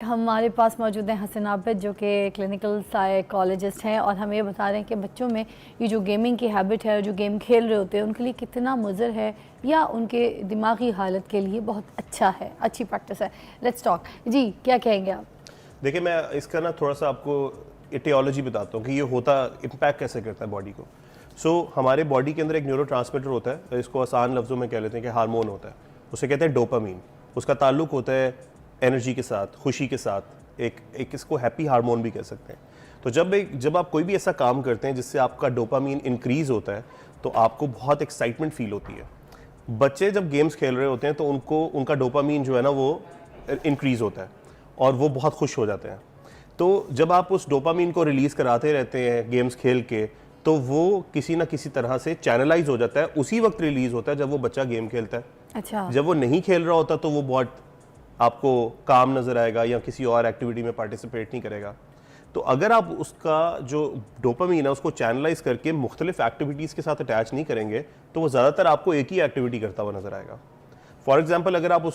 हमारे पास मौजूद हैं हसन आबिद जो कि क्लिनिकल साइकोलॉजिस्ट हैं और हम ये बता रहे हैं कि बच्चों में ये जो गेमिंग की हैबिट है, जो गेम खेल रहे होते हैं, उनके लिए कितना मुज़र है या उनके दिमागी हालत के लिए बहुत अच्छा है, अच्छी प्रैक्टिस है। लेट्स टॉक जी, क्या कहेंगे आप? देखिए, मैं इसका ना थोड़ा सा आपको एटियोलॉजी बताता हूँ कि ये होता इम्पैक्ट कैसे करता है बॉडी को। हमारे बॉडी के अंदर एक न्यूरोट्रांसमीटर होता है, इसको आसान लफ्ज़ों में कह लेते हैं कि हार्मोन होता है, उसे कहते हैं डोपामीन। उसका ताल्लुक होता है एनर्जी के साथ, खुशी के साथ, एक इसको हैप्पी हार्मोन भी कह सकते हैं। तो जब आप कोई भी ऐसा काम करते हैं जिससे आपका डोपामीन इंक्रीज़ होता है तो आपको बहुत एक्साइटमेंट फील होती है। बच्चे जब गेम्स खेल रहे होते हैं तो उनका डोपामीन जो है ना वो इंक्रीज़ होता है और वो बहुत खुश हो जाते हैं। तो जब आप उस डोपामीन को रिलीज़ कराते रहते हैं गेम्स खेल के, तो वो किसी ना किसी तरह से चैनलाइज हो जाता है, उसी वक्त रिलीज़ होता है जब वो बच्चा गेम खेलता है। अच्छा। जब वो नहीं खेल रहा होता तो वो बहुत आपको काम नज़र आएगा या किसी और एक्टिविटी में पार्टिसिपेट नहीं करेगा। तो अगर आप उसका जो डोपामीन है उसको चैनलाइज करके मुख्तलिफ एक्टिविटीज़ के साथ अटैच नहीं करेंगे तो वो ज़्यादातर आपको एक ही एक्टिविटी करता हुआ नज़र आएगा। फॉर एग्जांपल, अगर आप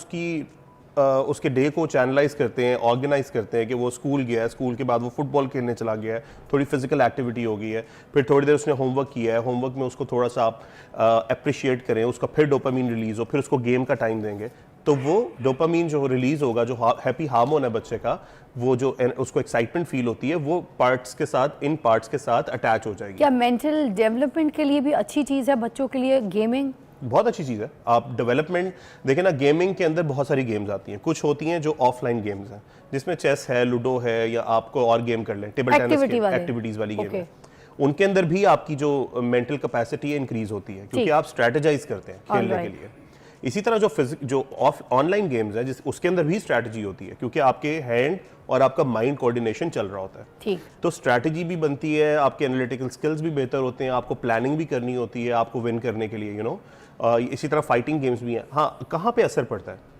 उसके डे को चैनलाइज करते हैं, ऑर्गेनाइज करते हैं कि वो स्कूल गया है, स्कूल के बाद वो फुटबॉल खेलने चला गया है, थोड़ी फिजिकल एक्टिविटी हो गई है, फिर थोड़ी देर उसने होमवर्क किया है, होमवर्क में उसको थोड़ा सा आप अप्रिशिएट करें, उसका फिर डोपामीन रिलीज़ हो, फिर उसको गेम का टाइम देंगे, तो वो डोपामीन जो रिलीज़ होगा, जो हैप्पी हार्मोन है बच्चे का, वो जो उसको एक्साइटमेंट फील होती है, वो इन पार्ट्स के साथ अटैच हो जाएगी। क्या मेंटल डेवलपमेंट के लिए भी अच्छी चीज़ है बच्चों के लिए गेमिंग? बहुत अच्छी चीज़ है। आप डेवलपमेंट देखें ना, गेमिंग के अंदर बहुत सारी गेम्स आती हैं। कुछ होती हैं जो ऑफलाइन गेम्स हैं, जिसमें चेस है, लूडो है, या आपको और गेम कर लें, टेबल टेनिस एक्टिविटीज़ वाली गेम है। उनके अंदर भी आपकी जो मेंटल कैपेसिटी है इंक्रीज होती है, क्योंकि आप स्ट्रेटेजाइज करते हैं खेलने के लिए। इसी तरह जो ऑनलाइन गेम्स हैं उसके अंदर भी स्ट्रैटेजी होती है, क्योंकि आपके हैंड और आपका माइंड कोऑर्डिनेशन चल रहा होता है। ठीक। तो स्ट्रैटेजी भी बनती है, आपके एनालिटिकल स्किल्स भी बेहतर होते हैं, आपको प्लानिंग भी करनी होती है आपको विन करने के लिए, इसी तरह फाइटिंग गेम्स भी हैं। हाँ, कहाँ पे असर पड़ता है?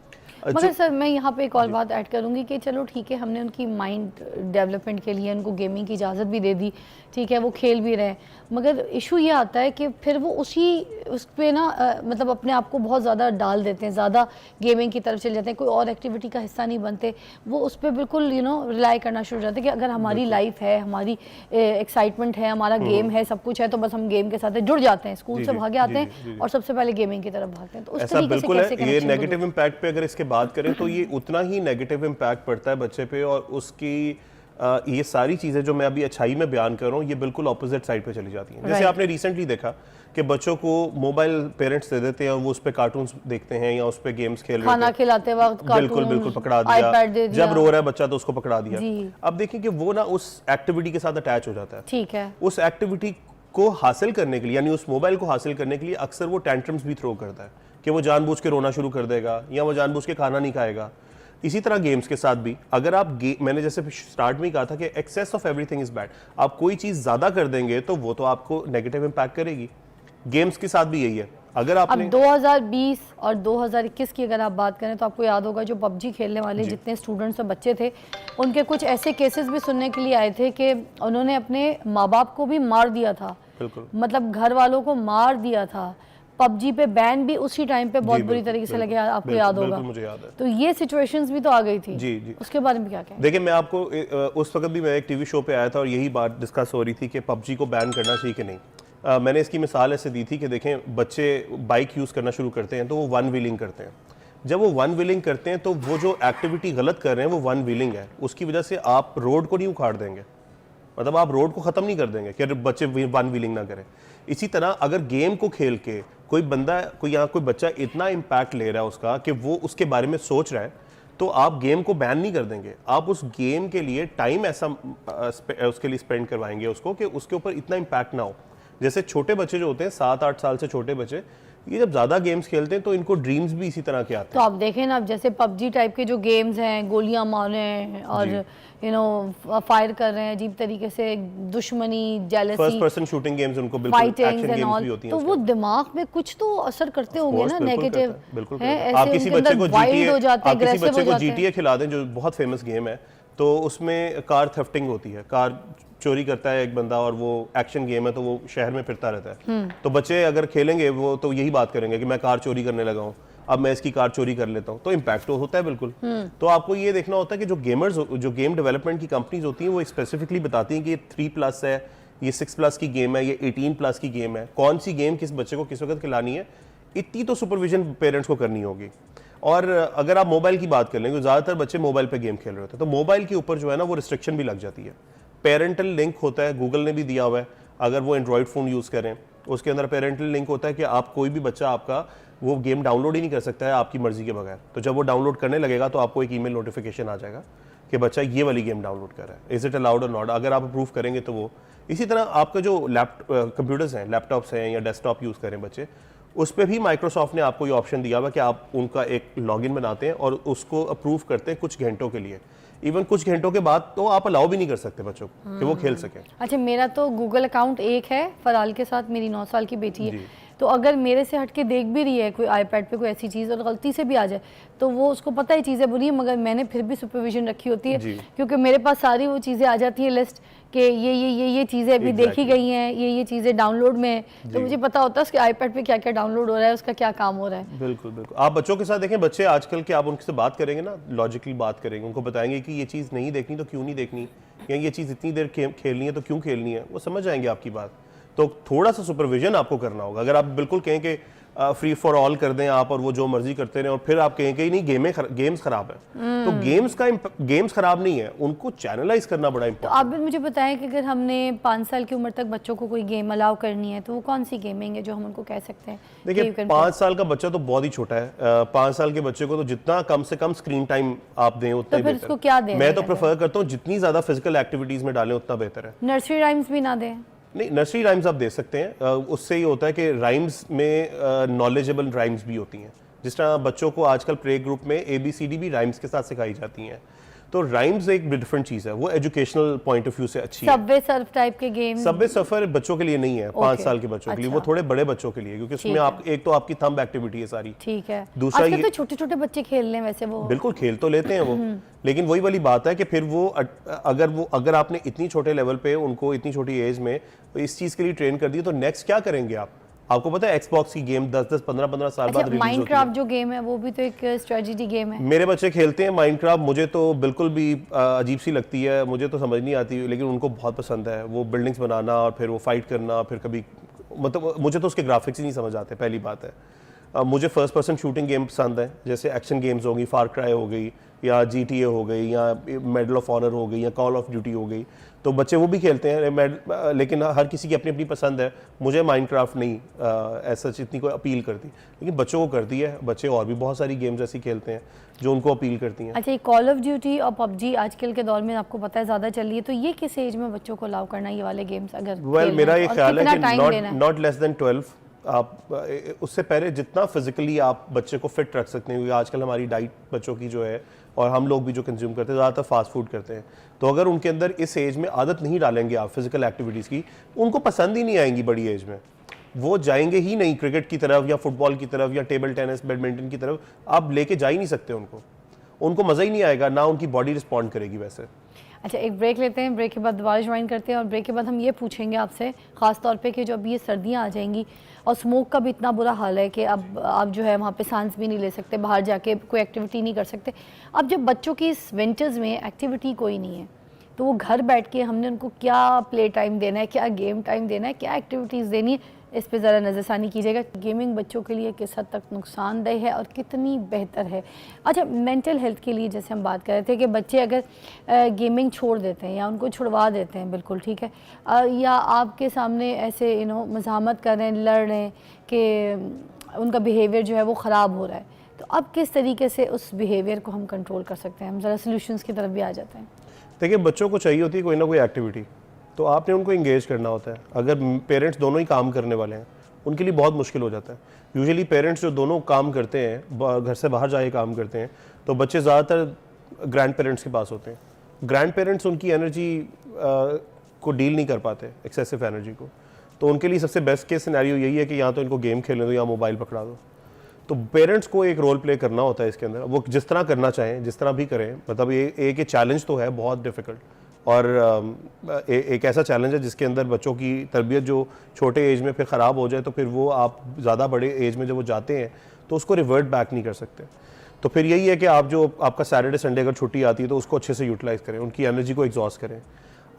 मगर सर मैं यहाँ पे एक और बात ऐड करूँगी कि चलो ठीक है, हमने उनकी माइंड डेवलपमेंट के लिए उनको गेमिंग की इजाज़त भी दे दी, ठीक है, वो खेल भी रहे हैं, मगर इशू ये आता है कि फिर वो उस पर ना मतलब अपने आप को बहुत ज़्यादा डाल देते हैं, ज़्यादा गेमिंग की तरफ चले जाते हैं, कोई और एक्टिविटी का हिस्सा नहीं बनते, वो उस पर बिल्कुल रिलाई करना शुरू हो जाते हैं कि अगर हमारी लाइफ है, हमारी एक्साइटमेंट है, हमारा गेम है, सब कुछ है, तो बस हम गेम के साथ जुड़ जाते हैं, स्कूल से भागे आते हैं और सबसे पहले गेमिंग की तरफ भागते हैं। तो उस तरीके से कैसे ये नेगेटिव इम्पैक्ट पे अगर इसके बात करें तो ये उतना ही नेगेटिव इम्पैक्ट पड़ता है बच्चे पे, और उसकी ये सारी चीज़ें जो मैं अभी अच्छाई में बयान कर रहा हूँ ये बिल्कुल ऑपोजिट साइड पे चली जाती हैं। जैसे आपने रिसेंटली देखा कि बच्चों को मोबाइल पेरेंट्स दे देते हैं और वो उस पर कार्टून्स देखते हैं या उस पर गेम्स खेल रहे हैं, खाना खिलाते वक्त बिल्कुल पकड़ा दिया, जब रो रहा है बच्चा तो उसको पकड़ा दिया। अब देखिए कि वो ना उस एक्टिविटी के साथ अटैच हो जाता है। ठीक है। उस एक्टिविटी को हासिल करने के लिए, यानी उस मोबाइल को हासिल करने के लिए अक्सर वो टेंट्रम्स भी थ्रो करता है कि वो जानबूझ के रोना शुरू कर देगा या वो जानबूझ के खाना नहीं खाएगा। इसी तरह गेम्स के साथ भी अगर आप मैंने जैसे स्टार्ट में ही कहा था कि excess of everything is bad, आप कोई चीज़ ज़्यादा कर देंगे तो वो तो आपको नेगेटिव इम्पैक्ट करेगी। गेम्स के साथ भी यही है। अगर आपने अब 2020 और 2021 की अगर आप बात करें तो आपको याद होगा जो पबजी खेलने वाले जितने स्टूडेंट्स और बच्चे थे, उनके कुछ ऐसे केसेस भी सुनने के लिए आए थे कि उन्होंने अपने माँ बाप को भी मार दिया था, मतलब घर वालों को मार दिया था। पबजी पे बैन भी उसी टाइम पे बहुत बुरी तरीके से लगे, आपको याद होगा। मुझे याद है। तो ये सिचुएशंस भी तो आ गई थी। जी। उसके बारे में क्या कहें? देखिए, मैं आपको उस वक्त भी मैं एक टीवी शो पे आया था और यही बात डिस्कस हो रही थी कि पबजी को बैन करना चाहिए कि नहीं। मैंने इसकी मिसाल ऐसे दी थी कि देखें, बच्चे बाइक यूज़ करना शुरू करते हैं तो वो वन व्हीलिंग करते हैं। जब वो वन व्हीलिंग करते हैं तो वो जो एक्टिविटी गलत कर रहे हैं वो वन व्हीलिंग है, उसकी वजह से आप रोड को नहीं उखाड़ देंगे, मतलब आप रोड को ख़त्म नहीं कर देंगे कि बच्चे वन व्हीलिंग ना करें। इसी तरह अगर गेम को खेल के कोई बच्चा इतना इम्पैक्ट ले रहा है उसका कि वो उसके बारे में सोच रहा है, तो आप गेम को बैन नहीं कर देंगे, आप उस गेम के लिए टाइम ऐसा उसके लिए स्पेंड करवाएंगे उसको कि उसके ऊपर इतना इम्पैक्ट ना हो। जैसे छोटे बच्चे जो होते हैं 7-8 साल से छोटे बच्चे, ये जब ज़्यादा गेम्स खेलते हैं तो इनको ड्रीम्स भी इसी तरह के आते हैं। तो आप देखें ना, जैसे पबजी टाइप के जो गेम्स हैं, गोलियां मारे हैं और फायर कर रहे हैं अजीब तरीके से, दुश्मनी, jealousy, first person shooting games, उनको बिल्कुल एक्शन गेम्स भी होती हैं, तो वो दिमाग में कुछ तो असर करते होंगे ना, नेगेटिव। बिल्कुल। आप किसी बच्चे को GTA खिला दें, जो बहुत फेमस गेम है, तो उसमें कार थेफ्टिंग होती है, कार चोरी करता है एक बंदा और वो एक्शन गेम है तो वो शहर में फिरता रहता है। तो बच्चे अगर खेलेंगे वो तो यही बात करेंगे कि मैं कार चोरी करने लगा हूँ, अब मैं इसकी कार चोरी कर लेता हूँ, तो इम्पैक्ट तो होता है बिल्कुल। तो आपको ये देखना होता है कि जो गेमर्स, जो गेम डेवलपमेंट की कंपनीज होती हैं वो स्पेसिफिकली बताती हैं कि ये 3+ है, ये 6+ की गेम है, ये 18+ की गेम है, कौन सी गेम किस बच्चे को किस वक्त खिलानी है, इतनी तो सुपरविजन पेरेंट्स को करनी होगी। और अगर आप मोबाइल की बात कर लेंगे, ज़्यादातर बच्चे मोबाइल पे गेम खेल रहे होते हैं, तो मोबाइल के ऊपर जो है ना वो रिस्ट्रिक्शन भी लग जाती है। पेरेंटल लिंक होता है, गूगल ने भी दिया हुआ है, अगर वो एंड्रॉयड फ़ोन यूज़ करें उसके अंदर पेरेंटल लिंक होता है कि आप कोई भी बच्चा आपका वो गेम डाउनलोड ही नहीं कर सकता है आपकी मर्जी के बगैर। तो जब वो डाउनलोड करने लगेगा तो आपको एक ईमेल नोटिफिकेशन आ जाएगा कि बच्चा ये वाली गेम डाउनलोड कर रहा है, इज़ इट अलाउड और नॉट। अगर आप अप्रूव करेंगे तो वो, इसी तरह आपका जो कंप्यूटर्स हैं, लैपटॉप्स हैं या डेस्कटॉप यूज़ करें बच्चे, उस पर भी माइक्रोसॉफ्ट ने आपको ये ऑप्शन दिया हुआ कि आप उनका एक लॉगिन बनाते हैं और उसको अप्रूव करते हैं कुछ घंटों के लिए। इवन कुछ घंटों के बाद तो आप अलाउ भी नहीं कर सकते बच्चों को कि वो खेल सकें। अच्छा, मेरा तो गूगल अकाउंट एक है फराल के साथ, मेरी 9 साल की बेटी है, तो अगर मेरे से हट के देख भी रही है कोई आईपैड पे कोई ऐसी चीज़ और गलती से भी आ जाए तो वो उसको पता है चीज़ें बुरी है, मगर मैंने फिर भी सुपरविजन रखी होती है क्योंकि मेरे पास सारी वो चीज़ें आ जाती हैं लिस्ट कि ये चीज़ें अभी देखी गई हैं, ये चीज़ें डाउनलोड में है, तो मुझे पता होता है उसके आईपैड पे क्या क्या डाउनलोड हो रहा है, उसका क्या काम हो रहा है। बिल्कुल बिल्कुल। आप बच्चों के साथ देखें, बच्चे आजकल के आप उनसे बात करेंगे ना, लॉजिकली बात करेंगे, उनको बताएंगे कि ये चीज़ नहीं देखनी तो क्यों नहीं देखनी, या ये चीज़ इतनी देर खेलनी है तो क्यों खेलनी है, वो समझ जाएंगे आपकी बात। तो थोड़ा सा सुपरविजन आपको करना होगा। अगर आप बिल्कुल कहें कि फ्री फॉर ऑल कर दें आप और वो जो मर्जी करते रहे और फिर आप कहें कि नहीं गेम्स खराब है, तो गेम्स खराब नहीं है, उनको चैनलाइज करना बड़ा इंपॉर्टेंट। तो आप भी मुझे बताएं कि अगर हमने 5 साल की उम्र तक बच्चों को कोई गेम अलाउ करनी है तो वो कौन सी गेमिंग है जो हम उनको कह सकते हैं? देखिए 5 साल का बच्चा तो बहुत ही छोटा है। 5 साल के बच्चे को तो जितना कम से कम स्क्रीन टाइम आप दें उतना तो फिर उसको क्या दें? मैं तो प्रेफर करता हूँ जितनी ज्यादा फिजिकल एक्टिविटीज में डालें उतना बेहतर है। नर्सरी राइम्स भी ना दें? नहीं, नर्सरी राइम्स आप दे सकते हैं, उससे ये होता है कि राइम्स में नॉलेजेबल राइम्स भी होती हैं। जिस तरह बच्चों को आजकल प्ले ग्रुप में ABCD भी राइम्स के साथ सिखाई जाती हैं, तो राइम्स एक डिफरेंट चीज़ है, वो एजुकेशनल पॉइंट ऑफ व्यू से अच्छी है। सबवे सर्फ टाइप के गेम? सबवे सर्फर बच्चों के लिए नहीं है, 5 साल के बच्चों के लिए, वो थोड़े बड़े बच्चों के लिए, क्योंकि उसमें आप एक तो आपकी थंब एक्टिविटी है सारी, ठीक है। दूसरा ये तो छोटे छोटे बच्चे खेल रहे हैं वैसे, वो बिल्कुल खेल तो लेते हैं वो, लेकिन वही वाली बात है कि फिर वो अगर आपने इतनी छोटे लेवल पे उनको इतनी छोटी एज में इस चीज़ के लिए ट्रेन कर दिया तो नेक्स्ट क्या करेंगे आप? आपको पता है एक्सबॉक्स की गेम 10-10, 15-15 साल बाद रिलीज होती है। माइनक्राफ्ट जो गेम है वो भी तो एक स्ट्रेटजी गेम है। मेरे बच्चे खेलते हैं माइनक्राफ्ट, मुझे तो बिल्कुल भी अजीब सी लगती है, मुझे तो समझ नहीं आती, लेकिन उनको बहुत पसंद है वो बिल्डिंग्स बनाना और फिर वो फाइट करना, फिर कभी मतलब मुझे तो उसके ग्राफिक्स ही नहीं समझ आते, पहली बात है। मुझे फर्स्ट पर्सन शूटिंग गेम पसंद है, जैसे एक्शन गेम्स होगी, फार क्राई हो गई या GTA हो गई या मेडल ऑफ ऑनर हो गई या कॉल ऑफ ड्यूटी हो गई, तो बच्चे वो भी खेलते हैं, लेकिन हर किसी की अपनी अपनी पसंद है। मुझे माइनक्राफ्ट नहीं ऐसा इतनी कोई अपील करती, लेकिन बच्चों को करती है। बच्चे और भी बहुत सारी गेम्स ऐसी खेलते हैं जो उनको अपील करती हैं। अच्छा, ये कॉल ऑफ ड्यूटी और PUBG आजकल के दौर में आपको पता है ज़्यादा चल रही है, तो ये किस एज में बच्चों को अलाउ करना है ये वाले गेम्स? अगर मेरा ये ख्याल है कि नॉट लेस देन 12। आप उससे पहले जितना फिजिकली आप बच्चे को फिट रख सकते हैं, क्योंकि आजकल हमारी डाइट बच्चों की जो है और हम लोग भी जो कंज्यूम करते हैं ज़्यादातर फास्ट फूड करते हैं, तो अगर उनके अंदर इस एज में आदत नहीं डालेंगे आप फिजिकल एक्टिविटीज़ की, उनको पसंद ही नहीं आएंगी बड़ी एज में, वो जाएंगे ही नहीं क्रिकेट की तरफ या फुटबॉल की तरफ या टेबल टेनिस बैडमिंटन की तरफ, आप लेके जा ही नहीं सकते उनको मज़ा ही नहीं आएगा, ना उनकी बॉडी रिस्पॉन्ड करेगी वैसे। अच्छा, एक ब्रेक लेते हैं, ब्रेक के बाद दोबारा ज्वाइन करते हैं और ब्रेक के बाद हम ये पूछेंगे आपसे ख़ास तौर पे कि जो अभी ये सर्दियाँ आ जाएंगी और स्मोक का भी इतना बुरा हाल है कि अब आप जो है वहाँ पे सांस भी नहीं ले सकते, बाहर जाके कोई एक्टिविटी नहीं कर सकते। अब जब बच्चों की इस विंटर्स में एक्टिविटी कोई नहीं है तो वो घर बैठ के हमने उनको क्या प्ले टाइम देना है, क्या गेम टाइम देना है, क्या एक्टिविटीज़ देनी है, इस पे ज़रा नज़रसानी कीजिएगा। गेमिंग बच्चों के लिए किस हद तक नुकसानदेह है और कितनी बेहतर है। अच्छा, मेंटल हेल्थ के लिए जैसे हम बात कर रहे थे कि बच्चे अगर गेमिंग छोड़ देते हैं या उनको छुड़वा देते हैं, बिल्कुल ठीक है, या आपके सामने ऐसे मज़ाहमत कर रहे हैं, लड़ रहे हैं कि उनका बिहेवियर जो है वो ख़राब हो रहा है, तो अब किस तरीके से उस बिहेवियर को हम कंट्रोल कर सकते हैं? हम ज़रा सोल्यूशंस की तरफ भी आ जाते हैं। देखिए, बच्चों को चाहिए होती है कोई ना कोई एक्टिविटी, तो आपने उनको इंगेज करना होता है। अगर पेरेंट्स दोनों ही काम करने वाले हैं उनके लिए बहुत मुश्किल हो जाता है। यूजुअली पेरेंट्स जो दोनों काम करते हैं, घर से बाहर जाके काम करते हैं, तो बच्चे ज़्यादातर ग्रैंड पेरेंट्स के पास होते हैं। ग्रैंड पेरेंट्स उनकी एनर्जी को डील नहीं कर पाते, एक्सेसिव एनर्जी को, तो उनके लिए सबसे बेस्ट केस सिनेरियो यही है कि या तो इनको गेम खेलने दो या मोबाइल पकड़ा दो। तो पेरेंट्स को एक रोल प्ले करना होता है इसके अंदर, वो जिस तरह करना चाहें, जिस तरह भी करें, मतलब ये एक चैलेंज तो है बहुत डिफ़िकल्ट, और एक ऐसा चैलेंज है जिसके अंदर बच्चों की तरबियत जो छोटे एज में फिर ख़राब हो जाए तो फिर वो आप ज़्यादा बड़े एज में जब वो जाते हैं तो उसको रिवर्ट बैक नहीं कर सकते। तो फिर यही है कि आप जो आपका सैटरडे संडे अगर छुट्टी आती है तो उसको अच्छे से यूटिलाइज़ करें, उनकी एनर्जी को एग्जॉस्ट करें।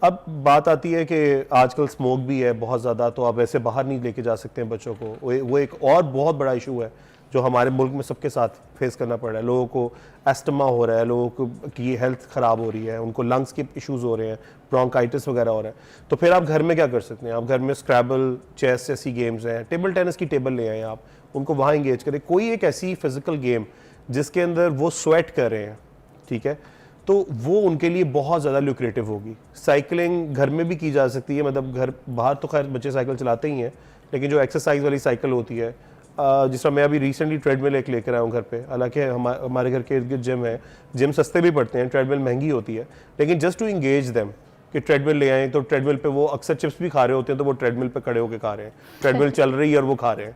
अब बात आती है कि आजकल स्मोक भी है बहुत ज़्यादा, तो आप ऐसे बाहर नहीं लेके जा सकते हैं बच्चों को। वो एक और बहुत बड़ा इशू है जो हमारे मुल्क में सबके साथ फेस करना पड़ रहा है। लोगों को एस्थमा हो रहा है, लोगों की हेल्थ ख़राब हो रही है, उनको लंग्स के इश्यूज़ हो रहे हैं, ब्रोंकाइटिस वगैरह हो रहा है। तो फिर आप घर में क्या कर सकते हैं? आप घर में स्क्रैबल, चेस जैसी गेम्स हैं, टेबल टेनिस की टेबल ले आएँ, आप उनको वहाँ इंगेज करें। कोई एक ऐसी फिजिकल गेम जिसके अंदर वो स्वेट कर रहे हैं, ठीक है, तो वो उनके लिए बहुत ज़्यादा ल्यूक्रेटिव होगी। साइकिलिंग घर में भी की जा सकती है, मतलब घर बाहर तो खैर बच्चे साइकिल चलाते ही हैं, लेकिन जो एक्सरसाइज वाली साइकिल होती है, जिस तरह मैं अभी रिसेंटली ट्रेडमिल एक लेकर आया हूँ घर पे। हालांकि हमारे घर के इर्द गिर्द जिम है, जिम सस्ते भी पड़ते हैं, ट्रेडमिल महंगी होती है, लेकिन जस्ट टू इंगेज देम कि ट्रेडमिल ले आए, तो ट्रेडमिल पे वो अक्सर चिप्स भी खा रहे होते हैं, तो वो ट्रेडमिल पे खड़े होकर खा रहे हैं, ट्रेडमिल चल रही है और वो खा रहे हैं।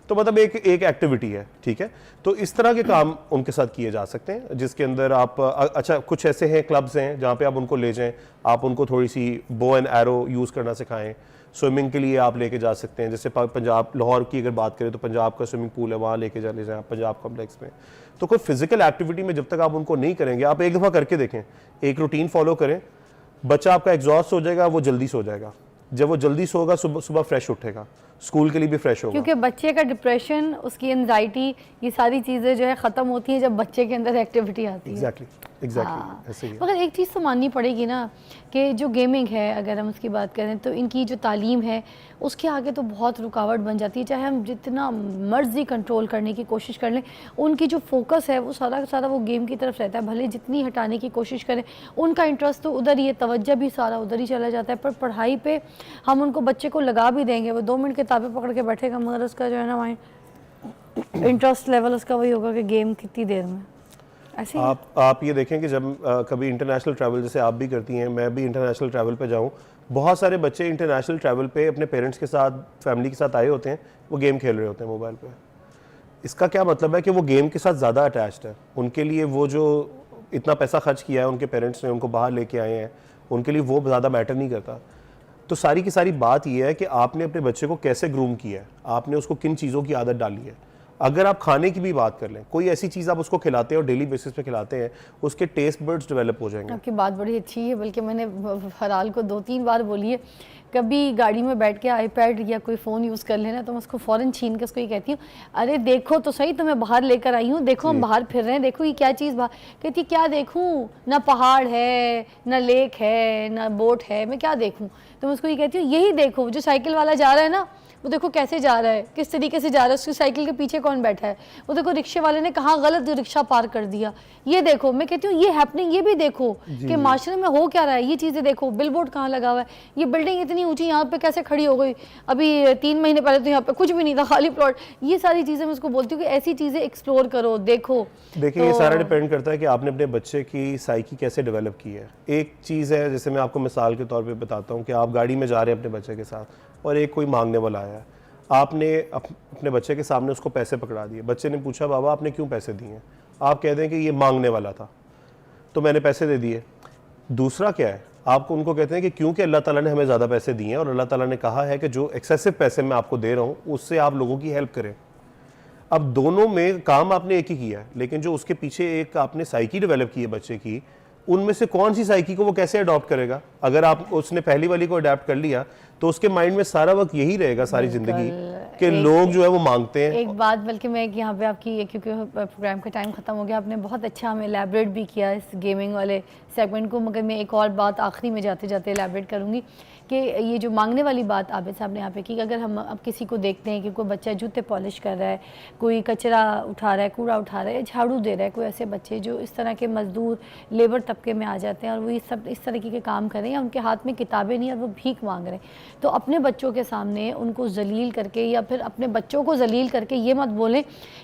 तो मतलब एक एक्टिविटी है, ठीक है। तो इस तरह के काम उनके साथ किए जा सकते हैं, जिसके अंदर आप अच्छा कुछ ऐसे हैं क्लब्स हैं जहाँ पे आप उनको ले जाएं, आप उनको थोड़ी सी बो एंड एरो यूज़ करना सिखाएं। स्विमिंग के लिए आप लेके जा सकते हैं, जैसे पंजाब लाहौर की अगर बात करें तो पंजाब का स्विमिंग पूल है, वहाँ लेके ले जाएं आप पंजाब कॉम्प्लेक्स में। तो कोई फिजिकल एक्टिविटी में जब तक आप उनको नहीं करेंगे, आप एक दफ़ा करके देखें, एक रूटीन फॉलो करें, बच्चा आपका एग्जॉस्ट हो जाएगा, वो जल्दी सो जाएगा। जब वो जल्दी सोगा सुबह फ्रेश उठेगा, स्कूल के लिए भी फ्रेश होगा। क्योंकि बच्चे का डिप्रेशन, उसकी एंजाइटी, ये सारी चीज़ें जो है ख़त्म होती हैं जब बच्चे के अंदर एक्टिविटी आती है। एग्जैक्टली ऐसे ही है। मगर एक चीज़ तो माननी पड़ेगी ना कि जो गेमिंग है, अगर हम उसकी बात करें तो इनकी जो तालीम है उसके आगे तो बहुत रुकावट बन जाती है। चाहे हम जितना मर्जी कंट्रोल करने की कोशिश कर लें, उनकी जो फोकस है वो सारा का सारा वो गेम की तरफ रहता है। भले जितनी हटाने की कोशिश करें, उनका इंटरेस्ट तो उधर ही है, तवज्जो भी सारा उधर ही चला जाता है। पर पढ़ाई पे हम उनको बच्चे को लगा भी देंगे, वो 2 मिनट किताबें पकड़ के बैठेगा, मगर उसका जो है ना माइंड इंटरेस्ट लेवल उसका वही होगा कि गेम कितनी देर में। ऐसे आप ये देखें कि जब कभी इंटरनेशनल ट्रैवल, जैसे आप भी करती हैं, मैं भी इंटरनेशनल ट्रैवल पे जाऊं, बहुत सारे बच्चे इंटरनेशनल ट्रैवल पे अपने पेरेंट्स के साथ, फैमिली के साथ आए होते हैं, वो गेम खेल रहे होते हैं मोबाइल पे। इसका क्या मतलब है कि वो गेम के साथ ज़्यादा अटैच्ड है। उनके लिए वो जो इतना पैसा खर्च किया है उनके पेरेंट्स ने, उनको बाहर लेके आए हैं, उनके लिए वो ज़्यादा मैटर नहीं करता। तो सारी की सारी बात ये है कि आपने अपने बच्चे को कैसे ग्रूम किया है, आपने उसको किन चीज़ों की आदत डाली है। अगर आप खाने की भी बात कर लें, कोई ऐसी चीज़ आप उसको खिलाते हैं और डेली बेसिस पे खिलाते हैं, उसके टेस्ट बर्ड्स डेवलप हो जाएंगे। आपकी बात बड़ी अच्छी है, बल्कि मैंने फराल को 2-3 बार बोली है, कभी गाड़ी में बैठ के आईपैड या कोई फ़ोन यूज़ कर लेना तो मैं उसको फ़ौरन छीन के उसको ये कहती हूँ, अरे देखो तो सही, तुम्हें बाहर लेकर आई हूँ, देखो हम बाहर फिर रहे हैं, देखो ये क्या चीज़ बाहर। कहती क्या देखूँ, ना पहाड़ है, ना लेक है, ना बोट है, मैं क्या देखूँ। तो मैं उसको ये कहती हूँ, यही देखो, जो साइकिल वाला जा रहा है ना, वो देखो कैसे जा रहा है, किस तरीके से जा रहा है, उसकी साइकिल के पीछे कौन बैठा है, वो देखो रिक्शे वाले ने कहाँ गलत रिक्शा पार कर दिया, ये देखो। मैं कहती हूँ ये हैपनिंग, ये भी देखो कि माशरे में हो क्या रहा है, ये चीज़ें देखो, बिलबोर्ड कहाँ लगा हुआ है, ये बिल्डिंग इतनी ऊंची यहाँ पे कैसे खड़ी हो गई, अभी 3 महीने पहले तो यहाँ पे कुछ भी नहीं था, खाली प्लॉट। ये सारी चीज़ें मैं उसको बोलती हूँ कि ऐसी चीज़ें एक्सप्लोर करो, देखो। देखिए ये सारा डिपेंड करता है कि आपने अपने बच्चे की साइकी कैसे डेवलप की है। एक चीज़ है, जैसे मैं आपको मिसाल के तौर पे बताता हूँ कि आप गाड़ी में जा रहे हैं अपने बच्चे के साथ और एक कोई मांगने वाला आया है, आपने अपने बच्चे के सामने उसको पैसे पकड़ा दिए, बच्चे ने पूछा बाबा आपने क्यों पैसे दिए, आप कह दें कि ये मांगने वाला था तो मैंने पैसे दे दिए। दूसरा क्या है, आपको उनको कहते हैं कि क्योंकि अल्लाह ताला ने हमें ज़्यादा पैसे दिए हैं और अल्लाह ताला ने कहा है कि जो एक्सेसिव पैसे मैं आपको दे रहा हूँ उससे आप लोगों की हेल्प करें। अब दोनों में काम आपने एक ही किया है, लेकिन जो उसके पीछे एक आपने साइकी डेवलप की है बच्चे की, उनमें से कौन सी साइकी को वो कैसे अडॉप्ट करेगा। अगर आप उसने पहली वाली को अडॉप्ट कर लिया तो उसके माइंड में सारा वक्त यही रहेगा सारी ज़िंदगी कि लोग जो है वो मांगते हैं। एक बात, बल्कि मैं यहाँ पे आपकी, क्योंकि प्रोग्राम का टाइम ख़त्म हो गया, आपने बहुत अच्छा हमें एलैबोरेट भी किया इस गेमिंग वाले सेगमेंट को, मगर मैं एक और बात आखिरी में जाते जाते एलैबोरेट करूँगी कि ये जो मांगने वाली बात आबिद साहब ने यहाँ पे की, अगर हम अब किसी को देखते हैं कि कोई बच्चा जूते पॉलिश कर रहा है, कोई कचरा उठा रहा है, कूड़ा उठा रहा है, झाड़ू दे रहा है, कोई ऐसे बच्चे जो इस तरह के मजदूर लेबर तबके में आ जाते हैं और वो ये सब इस तरीके के काम कर रहे हैं, उनके हाथ में किताबें नहीं और वो भीख मांग रहे हैं, तो अपने बच्चों के सामने उनको जलील करके या फिर अपने बच्चों को जलील करके ये मत बोलें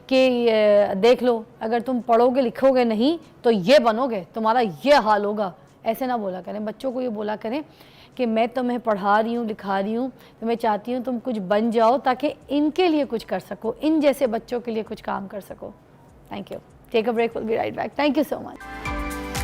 कि देख लो अगर तुम पढ़ोगे लिखोगे नहीं तो ये बनोगे, तुम्हारा ये हाल होगा। ऐसे ना बोला करें, बच्चों को ये बोला करें कि मैं तुम्हें पढ़ा रही हूँ, लिखा रही हूँ, तो मैं चाहती हूँ तुम कुछ बन जाओ ताकि इनके लिए कुछ कर सको, इन जैसे बच्चों के लिए कुछ काम कर सको। Thank you. Take a break, will be right back. Thank you so much.